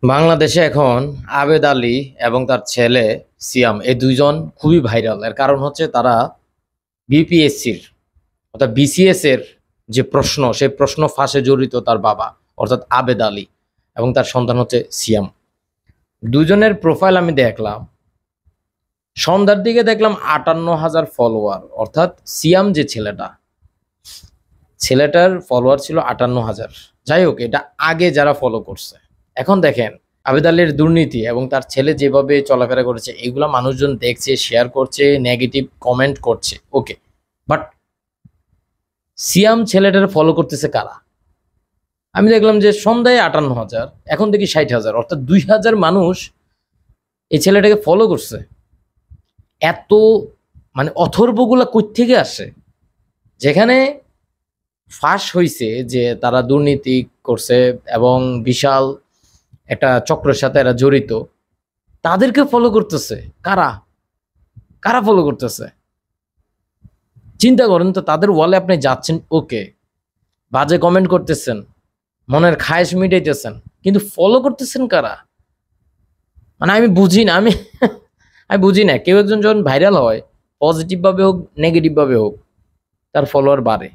বাংলাদেশে এখন আবেদ আলী এবং তার ছেলে সিয়াম এই দুইজন খুবই ভাইরাল। এর কারণ হচ্ছে তারা বিপিএসসির অর্থাৎ বিসিএস এর যে প্রশ্ন সেই প্রশ্ন ফাঁসে জড়িত তার বাবা অর্থাৎ আবেদ আলী এবং তার সন্তান হচ্ছে সিয়াম। দুজনের প্রোফাইল আমি দেখলাম, সন্ধ্যার দিকে দেখলাম ৫৮,০০০ ফলোয়ার, অর্থাৎ সিয়াম যে ছেলেটার ফলোয়ার ছিল ৫৮,০০০। যাই হোক, এটা আগে যারা ফলো করছে। এখন দেখেন আবেদ আলীর দুর্নীতি এবং তার ছেলে যেভাবে চলাফেরা করেছে, এগুলা মানুষজন দেখছে, শেয়ার করছে, নেগেটিভ কমেন্ট করছে, ওকে। বাট সিয়াম ছেলেটার ফলো করতেছে কারা? আমি দেখলাম যে সন্ধ্যায় ৫৮,০০০, এখন দেখি ৬০,০০০, অর্থাৎ ২,০০০ মানুষ এই ছেলেটাকে ফলো করছে। এত মানে অথর্বগুলা কই থেকে আসে? যেখানে ফাঁস হইছে যে তারা দুর্নীতি করছে এবং বিশাল একটা চক্রের সাথে এরা জড়িত, তাদেরকে ফলো করতেছে কারা? কারা ফলো করতেছে? চিন্তা করেন তো, তাদের ওয়ালে আপনি যাচ্ছেন, ওকে, বাজে কমেন্ট করতেছেন, মনের খায়েশ মিটাইতেছেন, কিন্তু ফলো করতেছেন কারা? মানে আমি বুঝি না, আমি বুঝি না। কেউ একজন যখন ভাইরাল হয়, পজিটিভ ভাবে হোক নেগেটিভ ভাবে হোক, তার ফলোয়ার বাড়ে।